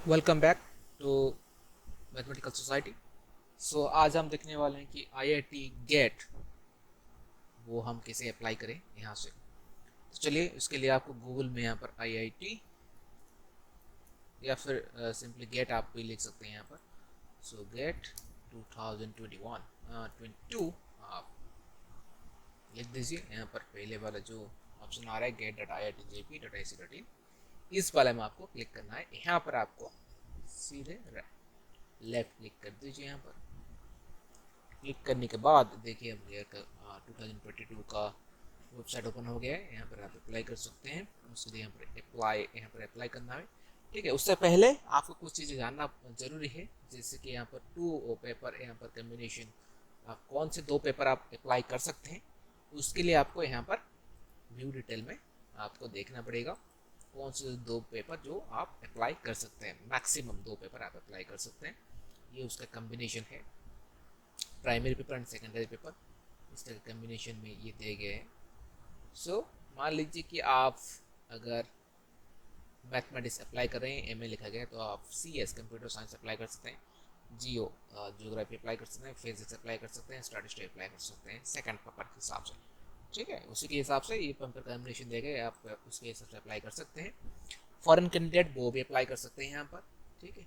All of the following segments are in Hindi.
Welcome back to mathematical society. So आज हम देखने वाले हैं कि आईआईटी गेट वो हम कैसे अप्लाई करें यहाँ से। तो चलिए उसके लिए आपको गूगल में यहाँ पर आईआईटी या फिर सिंपली गेट आप भी लिख सकते हैं यहाँ पर। सो गेट 2021 22 आप लिख दीजिए। यहाँ पर पहले वाला जो ऑप्शन आ रहा है get.iitjp.ac.in, इस वाले में आपको क्लिक करना है। यहाँ पर आपको सीधे लेफ्ट क्लिक कर दीजिए। यहाँ पर क्लिक करने के बाद देखिए अब ये 2022 का वेबसाइट ओपन हो गया है। यहाँ पर आप अप्लाई कर सकते हैं। उसके लिए यहाँ पर अप्लाई करना है। ठीक है, उससे पहले आपको कुछ चीज़ें जानना जरूरी है, जैसे कि यहाँ पर टू पेपर यहाँ पर कम्बिनेशन, आप कौन से दो पेपर आप अप्लाई कर सकते हैं। उसके लिए आपको यहाँ पर व्यू डिटेल में आपको देखना पड़ेगा कौन से दो पेपर जो आप अप्लाई कर सकते हैं। मैक्सिमम दो पेपर आप अप्लाई कर सकते हैं, ये उसका कम्बिनेशन है। Primary paper and secondary paper इसका कम्बिनेशन में ये दिए गए हैं। सो मान लीजिए कि आप अगर मैथमेटिक्स अप्लाई कर रहे हैं, एमए लिखा गया है, तो आप सीएस कंप्यूटर साइंस अप्लाई कर सकते हैं, जियोग्राफी अप्लाई कर सकते हैं, फिजिक्स अप्लाई कर सकते हैं, स्टैटिस्टिक्स अप्लाई कर सकते हैं सेकंड पेपर के हिसाब से। ठीक है, उसी के हिसाब से ये पेपर कॉम्बिनेशन दिए गए, आप उसके हिसाब से अप्लाई कर सकते हैं। फॉरेन कैंडिडेट वो भी अप्लाई कर सकते हैं यहाँ पर। ठीक है,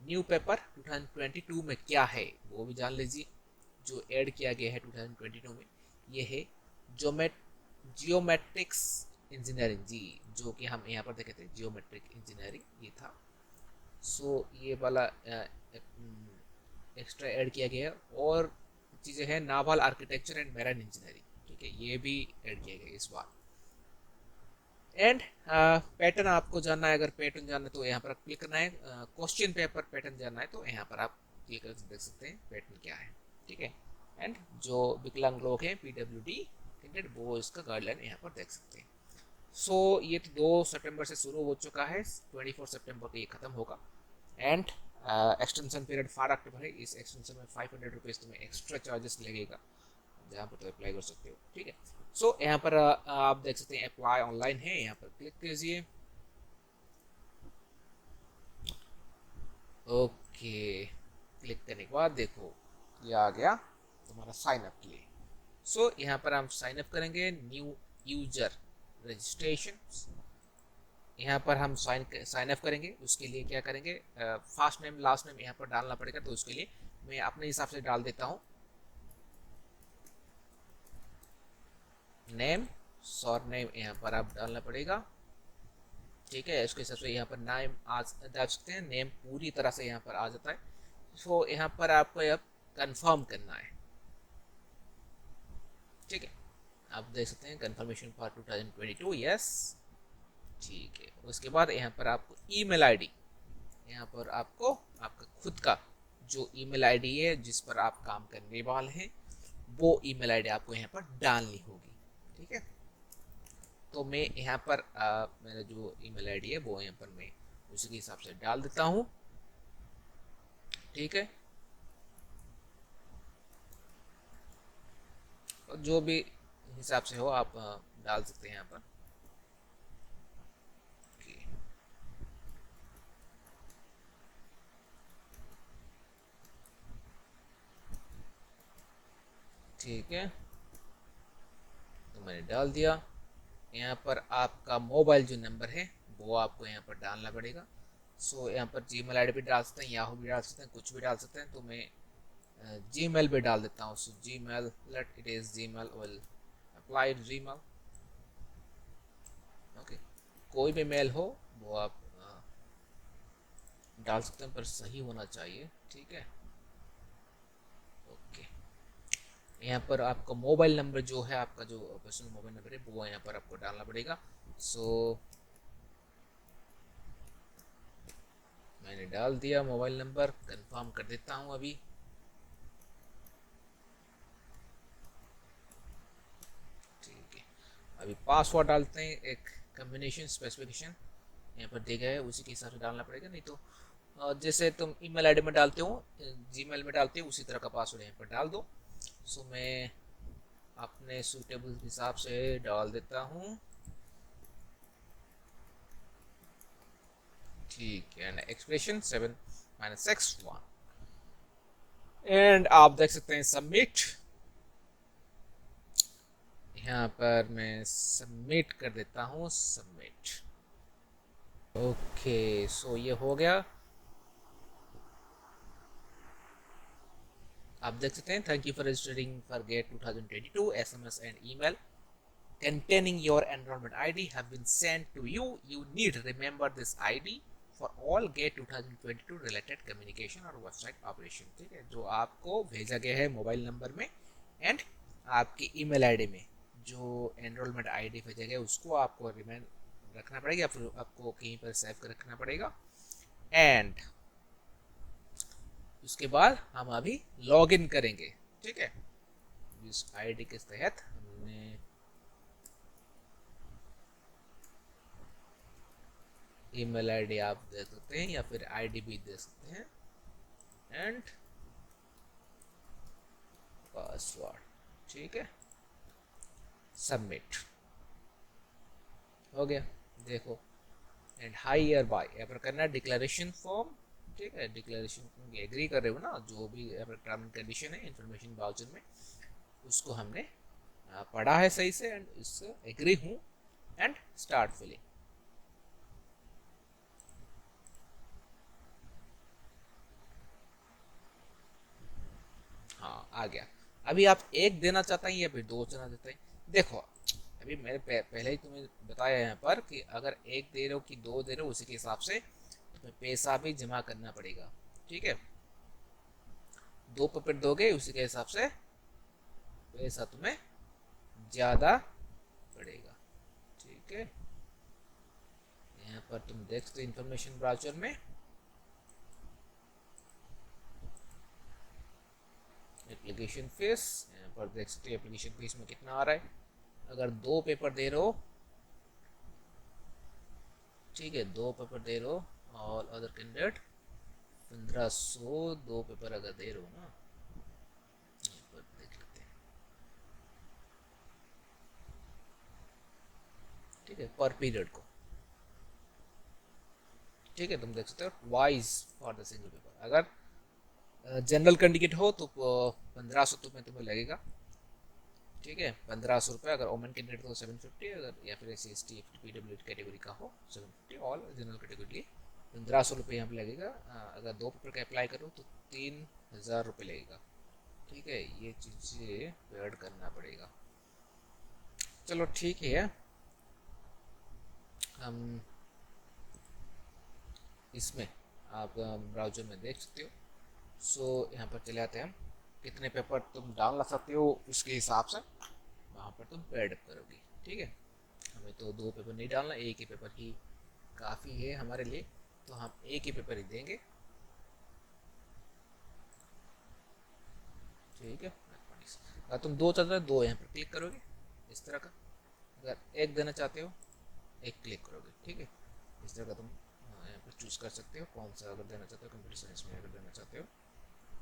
न्यू पेपर 2022 में क्या है वो भी जान लीजिए। जो ऐड किया गया है 2022 में ये है जियोमेट्रिक्स इंजीनियरिंग जी, जो कि हम यहाँ पर देखे थे जियोमेट्रिक इंजीनियरिंग ये था। सो ये वाला एक्स्ट्रा ऐड किया गया है। और चीज़ें हैं novel architecture and marine engineering. ठीक है, ये भी ऐड किया गया इस बार। एंड पैटर्न आपको जानना है, अगर पैटर्न जानना है तो यहाँ पर क्लिक करना है। क्वेश्चन पेपर पैटर्न जानना है तो यहाँ पर आप क्लिक कर देख सकते हैं पैटर्न क्या है। ठीक है, एंड जो विकलांग लोग हैं पीडब्ल्यूडी कैंडिडेट वो इसका गाइडलाइन यहाँ पर देख सकते हैं। सो ये तो 2 सितंबर से शुरू हो चुका है, 24 सितंबर को ये खत्म होगा। एंड एक्सटेंशन पीरियड 4 अक्टूबर है। इस एक्सटेंशन में ₹500 तुम्हें एक्स्ट्रा चार्जेस लगेगा, जहाँ पर तो अप्लाई कर सकते हो। ठीक है, सो यहाँ पर आप देख सकते हैं अप्लाई ऑनलाइन है, यहाँ पर क्लिक कीजिए। ओके, क्लिक करने के बाद देखो ये आ गया तुम्हारा साइन अप के लिए। सो यहाँ पर हम साइन अप करेंगे, न्यू यूजर रजिस्ट्रेशन। यहाँ पर हम साइन अप करेंगे। उसके लिए क्या करेंगे, फर्स्ट नेम लास्ट नेम यहाँ पर डालना पड़ेगा। तो उसके लिए मैं अपने हिसाब से डाल देता हूँ, नेम सॉर नेम यहाँ पर आप डालना पड़ेगा। ठीक है, इसके हिसाब से यहाँ पर नाम आज डाल सकते हैं, नेम पूरी तरह से यहाँ पर आ जाता है। सो यहाँ पर आपको अब कंफर्म करना है। ठीक है, आप देख सकते हैं कंफर्मेशन फॉर 2022 यस। ठीक है, उसके बाद यहाँ पर आपको ईमेल आईडी, यहाँ पर आपको आपका खुद का जो ईमेल आईडी है जिस पर आप काम करने वाले हैं वो ईमेल आईडी आपको यहाँ पर डालनी होगी। ठीक है, तो मैं यहाँ पर मेरा जो ईमेल आईडी है वो यहाँ पर मैं उसी के हिसाब से डाल देता हूँ। ठीक है, और जो भी हिसाब से हो आप डाल सकते हैं यहाँ पर। ठीक है, तो मैंने डाल दिया। यहाँ पर आपका मोबाइल जो नंबर है वो आपको यहाँ पर डालना पड़ेगा। सो यहाँ पर जीमेल आईडी भी डाल सकते हैं, याहू भी डाल सकते हैं, कुछ भी डाल सकते हैं। तो मैं जीमेल भी डाल देता हूँ। So Gmail, let it is Gmail, will applied Gmail. Okay, कोई भी मेल हो वो आप डाल सकते हैं, पर सही होना चाहिए। ठीक है, ओके, यहाँ पर आपका मोबाइल नंबर जो है, आपका जो पर्सनल मोबाइल नंबर है वो यहाँ पर आपको डालना पड़ेगा। सो मैंने डाल दिया मोबाइल नंबर, कंफर्म कर देता हूँ अभी। ठीक है, अभी पासवर्ड डालते हैं, एक कम्बिनेशन स्पेसिफिकेशन यहाँ पर दिया गया है उसी के हिसाब से डालना पड़ेगा। नहीं तो जैसे तुम ईमेल आईडी में डालते हो, जीमेल में डालते हो, उसी तरह का पासवर्ड यहाँ पर डाल दो। सो मैं अपने सूटेबल हिसाब से डाल देता हूँ। ठीक है, एक्सप्रेशन 7 - x 1 एंड आप देख सकते हैं सबमिट। यहाँ पर मैं सबमिट कर देता हूँ, सबमिट। ओके, सो ये हो गया। आप देख सकते हैं, thank you for registering for GATE 2022 SMS and email containing your enrollment ID have been sent to you. You need to remember this ID for all GATE 2022 related communication और वेबसाइट ऑपरेशन। ठीक है, जो आपको भेजा गया है मोबाइल नंबर में एंड आपकी ईमेल आईडी में जो एनरोलमेंट आईडी भेजा गया उसको आपको रिमेंड रखना पड़ेगा, फिर आपको कहीं पर सेव कर रखना पड़ेगा। एंड उसके बाद हम अभी लॉग इन करेंगे। ठीक है, इस आईडी के तहत हमने ईमेल आईडी आप दे सकते हैं या फिर आईडी भी दे सकते हैं एंड पासवर्ड। ठीक है, सबमिट हो गया। देखो, एंड हाई ईयर बाय यहाँ पर करना है डिक्लेरेशन फॉर्म। ठीक है, डिक्लेरेशन एग्री कर रहे हो ना, जो भी यहाँ पर टर्म एंड कंडीशन है इंफॉर्मेशन वाउचर में उसको हमने पढ़ा है सही से एंड इससे एग्री हूँ एंड स्टार्ट फिलिंग। हाँ, आ गया। अभी आप एक देना चाहते हैं या फिर दो देना चाहते हैं? देखो, अभी मैंने पहले ही तुम्हें बताया यहाँ पर कि अगर एक दे रहे हो कि दो दे रहे हो, उसी के हिसाब से तुम्हें पैसा भी जमा करना पड़ेगा। ठीक है, दो पेपर दोगे उसी के हिसाब से पैसा तुम्हें ज़्यादा पड़ेगा। ठीक है, यहाँ पर तुम देख सकते इंफॉर्मेशन ब्राउचर में एप्लीकेशन फीस, यहाँ पर देख सकते हो एप्लीकेशन फीस में कितना आ रहा है। अगर दो पेपर दे रहे हो, ठीक है, दो पेपर दे रहे हो और अदर कैंडिडेट 1500, दो पेपर अगर दे रहे हो ना, यहाँ पर देख लेते हैं। ठीक है, पर पीरियड को, ठीक है, तुम देख सकते हो wise for the single paper. अगर जनरल कैंडिडेट हो तो 1500 तुम्हें लगेगा। ठीक है, 1500 रुपये। अगर ओमेन कैंडिडेट तो 750, अगर या फिर SC ST PW कैटेगरी का हो 750, ऑल जनरल कैटेगरी 1500 रुपये यहाँ पे लगेगा। अगर दो पेपर का अप्लाई करो तो 3000 रुपये लगेगा। ठीक है, ये चीज़ें पेड करना पड़ेगा। चलो ठीक है, हम इसमें आप ब्राउज़र में देख सकते हो। सो यहाँ पर चले आते हैं हम, कितने पेपर तुम डालना सकते हो उसके हिसाब से वहाँ पर तुम पेड करोगे। ठीक है, हमें तो दो पेपर नहीं डालना, एक ही पेपर ही काफ़ी है हमारे लिए, तो हम एक ही पेपर ही देंगे। ठीक है, अगर तुम दो चाहते हो दो यहाँ पर क्लिक करोगे इस तरह का। अगर एक देना चाहते हो एक क्लिक करोगे। ठीक है, इस तरह का तुम यहाँ पर चूज़ कर सकते हो कौन सा अगर देना चाहते हो। कंप्यूटर साइंस में अगर देना चाहते हो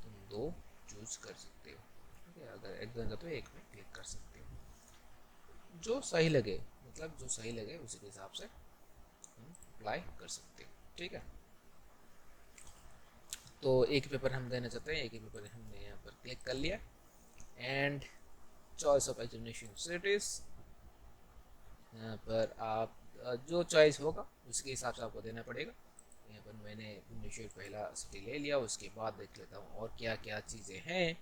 तुम दो चूज़ कर सकते हो। ठीक है, अगर एक देना चाहते हो एक में क्लिक कर सकते हो, जो सही लगे, मतलब जो सही लगे उसी के हिसाब से हम अप्लाई कर सकते हो। ठीक है, तो एक पेपर हम देना चाहते हैं, एक ही पेपर हमने यहाँ पर क्लिक कर लिया and choice of examination cities. यहाँ पर आप जो चॉइस होगा उसके हिसाब से आपको देना पड़ेगा। यहाँ पर मैंने इनिशियल पहला सिटी ले लिया, उसके बाद देख लेता हूँ और क्या क्या चीज़ें हैं।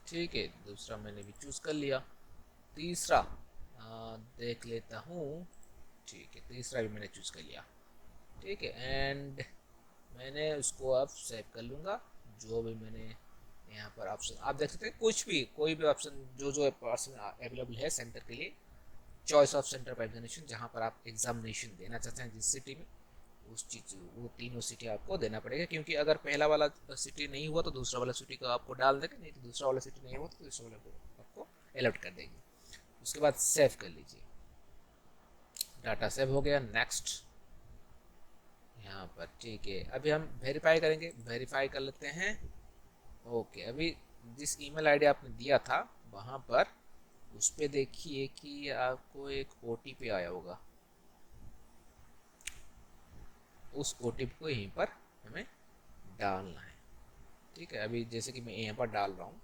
ठीक है, दूसरा मैंने भी चूज़ कर लिया। तीसरा देख लेता हूँ। ठीक है, तीसरा भी मैंने चूज़ कर लिया। ठीक है, एंड मैंने उसको अब सेव कर लूँगा। जो भी मैंने यहाँ पर ऑप्शन आप देख सकते हैं, कुछ भी कोई भी ऑप्शन जो ऑप्शन अवेलेबल है सेंटर के लिए, choice of centre of examination, जहाँ पर आप एग्जामिनेशन देना चाहते हैं जिस सिटी में, उस चीज़ वो तीनों सिटी आपको देना पड़ेगा। क्योंकि अगर पहला वाला सिटी नहीं हुआ तो दूसरा वाला सिटी को आपको डाल देंगे, नहीं तो दूसरा वाला सिटी नहीं हुआ तो दूसरा वाला को आपको अलर्ट कर देंगे। उसके बाद सेव कर लीजिए, डाटा सेव हो गया। नेक्स्ट यहाँ पर। ठीक है, अभी हम वेरीफाई करेंगे, वेरीफाई कर लेते हैं। ओके, अभी जिस ईमेल आईडी आपने दिया था वहाँ पर उस पर देखिए कि आपको एक OTP आया होगा। उस OTP को यहीं पर हमें डालना है। ठीक है, अभी जैसे कि मैं यहाँ पर डाल रहा हूँ,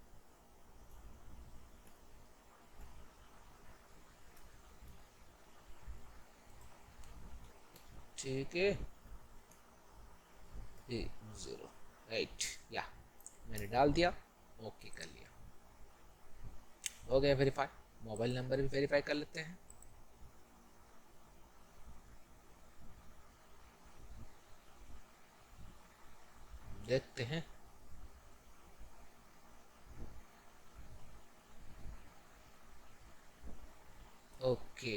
ठीक है, 08 या मैंने डाल दिया, ओके कर लिया, हो गया वेरीफाई। मोबाइल नंबर भी वेरीफाई कर लेते हैं। देखते हैं, ओके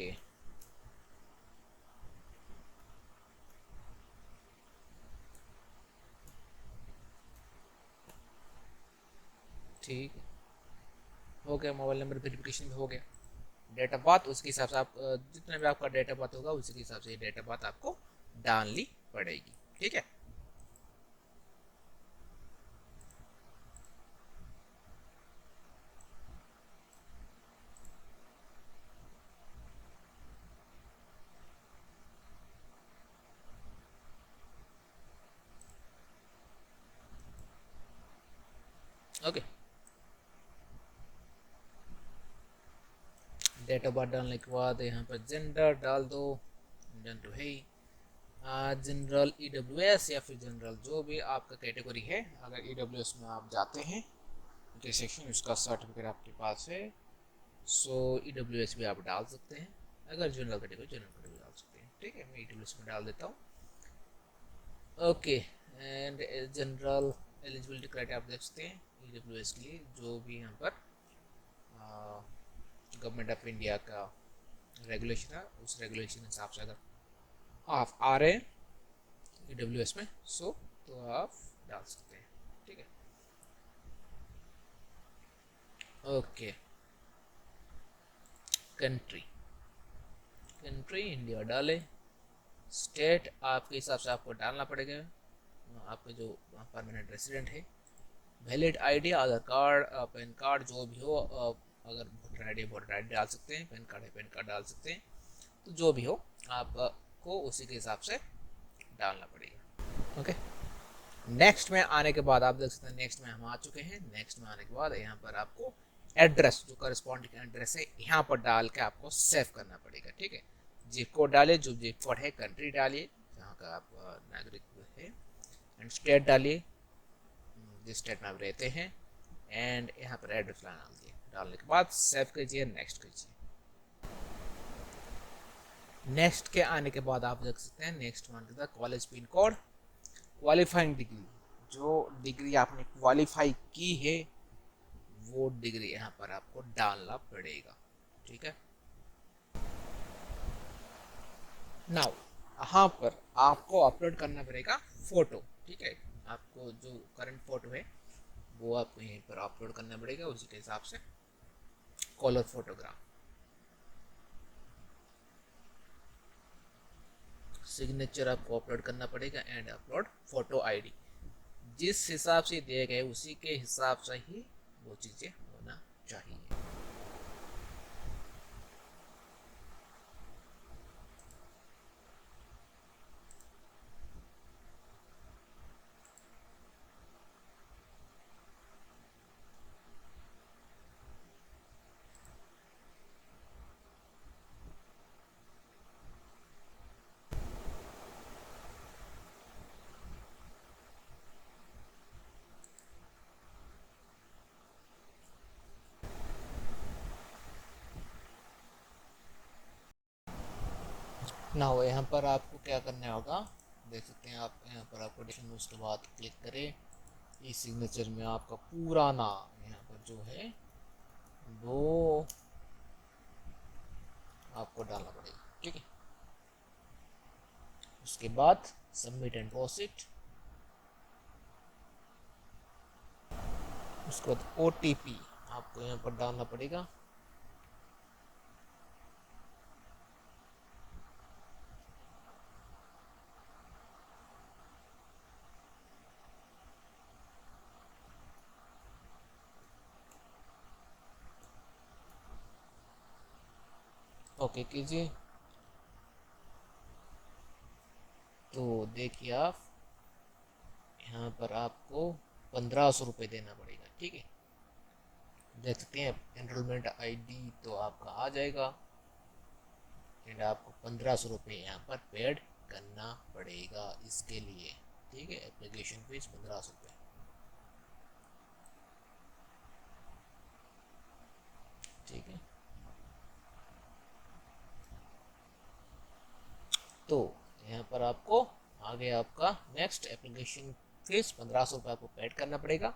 ठीक है, हो गया, मोबाइल नंबर वेरिफिकेशन भी हो गया। डेट ऑफ बर्थ उसके हिसाब से आप जितना भी आपका डेट ऑफ बर्थ होगा उसी के हिसाब से डेट ऑफ बर्थ आपको डालनी पड़ेगी। ठीक है, ओके। डेट ऑफ बर्थ डालने के बाद यहाँ पर जेंडर डाल दो, इंडियन तो है ही, जनरल EWS या फिर जनरल जो भी आपका कैटेगरी है। अगर EWS में आप जाते हैं के सेक्शन, उसका सर्टिफिकेट आपके पास है, सो EWS भी आप डाल सकते हैं। अगर जनरल कैटेगरी डाल सकते हैं। ठीक है, मैं EWS में डाल देता हूँ, okay. And general eligibility criteria आप देख सकते हैं EWS के लिए, जो भी यहाँ पर गवर्नमेंट ऑफ इंडिया का रेगुलेशन है, उस रेगुलेशन हिसाब से अगर आप आ रहे हैं EWS में, सो तो आप डाल सकते हैं। ठीक है, ओके। कंट्री इंडिया डाले, स्टेट आपके हिसाब से आपको डालना पड़ेगा, आपके जो परमानेंट रेसिडेंट है। वैलिड आईडी, आधार कार्ड, पैन कार्ड जो भी हो, अगर वोटर आईडी डाल सकते हैं, पैन कार्ड है पैन कार्ड डाल सकते हैं, तो जो भी हो आपको उसी के हिसाब से डालना पड़ेगा। ओके, नेक्स्ट में आने के बाद आप देख सकते हैं, नेक्स्ट में हम आ चुके हैं। नेक्स्ट में आने के बाद यहाँ पर आपको एड्रेस, जो करस्पॉन्डिंग एड्रेस है, यहाँ पर डाल के आपको सेव करना पड़ेगा। ठीक है, जिप कोड डालिए, जो जिप कोड है, कंट्री डालिए जहाँ का आप नागरिक है, एंड स्टेट डालिए जिस स्टेट में आप रहते हैं, एंड यहाँ पर एड्रेस डाल दिए। डालने के बाद सेव कीजिए, नेक्स्ट कीजिए। नेक्स्ट के आने के बाद आप देख सकते हैं, नेक्स्ट मान के college pin code, qualifying degree, जो डिग्री आपने क्वालिफाई की है वो डिग्री यहाँ पर आपको डालना पड़ेगा। ठीक है, नाउ यहाँ पर आपको अपलोड करना पड़ेगा फोटो। ठीक है, आपको जो करंट फोटो है वो आपको यहीं पर अपलोड करना पड़ेगा, उसी के हिसाब से कलर फोटोग्राफ। सिग्नेचर आपको अपलोड करना पड़ेगा, एंड अपलोड फोटो आईडी, जिस हिसाब से दिए गए उसी के हिसाब से ही वो चीज़ें होना चाहिए। ना हो, यहाँ पर आपको क्या करना होगा, देख सकते हैं आप यहाँ पर आपको उसके बाद क्लिक करें, इस सिग्नेचर में आपका पूरा नाम यहाँ पर जो है वो आपको डालना पड़ेगा। ठीक है, उसके बाद सबमिट एंड डिपॉजिट, उसके बाद OTP आपको यहाँ पर डालना पड़ेगा। ओके कीजिए, तो देखिए आप यहाँ पर आपको 1500 रुपये देना पड़ेगा। ठीक है, देख सकते हैं एनरोलमेंट आईडी तो आपका आ जाएगा एंड आपको 1500 रुपये यहाँ पर पेड करना पड़ेगा इसके लिए। ठीक है, एप्लीकेशन फीस 1500 रुपये। ठीक है, तो यहाँ पर आपको आगे आपका नेक्स्ट एप्लीकेशन फीस 1500 रुपये आपको पेड करना पड़ेगा,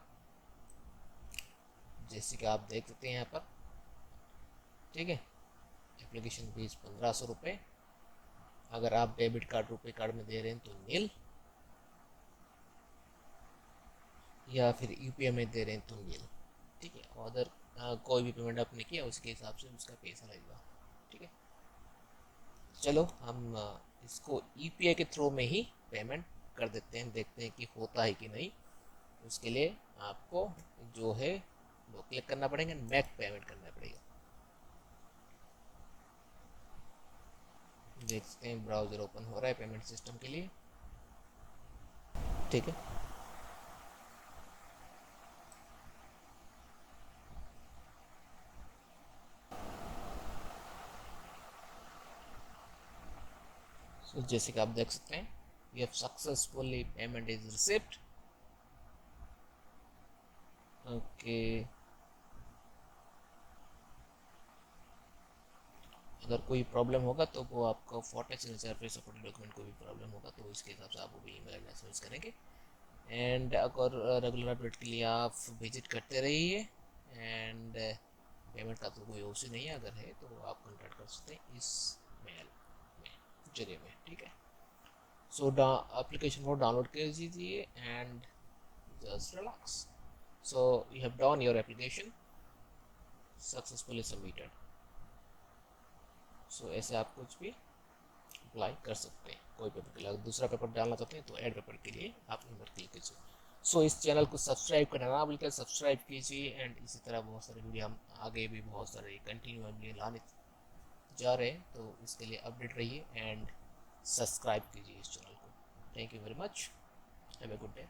जैसे कि आप देख सकते हैं यहाँ पर। ठीक है, एप्लीकेशन फीस 1500 रुपये। अगर आप डेबिट कार्ड रुपए कार्ड में दे रहे हैं तो नील, या फिर यूपीआई में दे रहे हैं तो नील। ठीक है, अदर कोई भी पेमेंट आपने किया उसके हिसाब से उसका पैसा लगेगा। ठीक है, चलो हम इसको यूपीआई के थ्रू में ही पेमेंट कर देते हैं, देखते हैं कि होता है कि नहीं। उसके लिए आपको जो है वो क्लिक करना पड़ेगा, मेक पेमेंट करना पड़ेगा। देख सकते हैं ब्राउज़र ओपन हो रहा है पेमेंट सिस्टम के लिए। ठीक है, तो जैसे कि आप देख सकते हैं you have successfully payment is received। Okay, अगर कोई प्रॉब्लम होगा तो वो आपका फोटो सिग्नेचर फिर सपोर्टिंग डॉक्यूमेंट कोई भी प्रॉब्लम होगा तो इसके हिसाब से आप वो भी ईमेल एड्रेस यूज करेंगे। एंड अगर रेगुलर अपडेट के लिए आप विजिट करते रहिए एंड पेमेंट का तो कोई इशू नहीं है, अगर है तो आप कॉन्टैक्ट कर सकते हैं इस मेल में जरिए में। ठीक है, सो एप्लीकेशन को डाउनलोड कर दीजिए and just relax. So you have done your application successfully submitted. So ऐसे आप कुछ भी अप्लाई कर सकते हैं कोई पेपर के लिए। अगर दूसरा पेपर डालना चाहते हैं तो ऐड पेपर के लिए आप नंबर क्लिक कीजिए। सो इस चैनल को सब्सक्राइब करना ना भूलिए, सब्सक्राइब कीजिए एंड इसी तरह बहुत सारे वीडियो हम आगे भी बहुत सारे कंटिन्यू वीडियो लाने जा रहे हैं, तो इसके लिए अपडेट रहिए एंड सब्सक्राइब कीजिए इस चैनल को। Thank you very much, have a good day.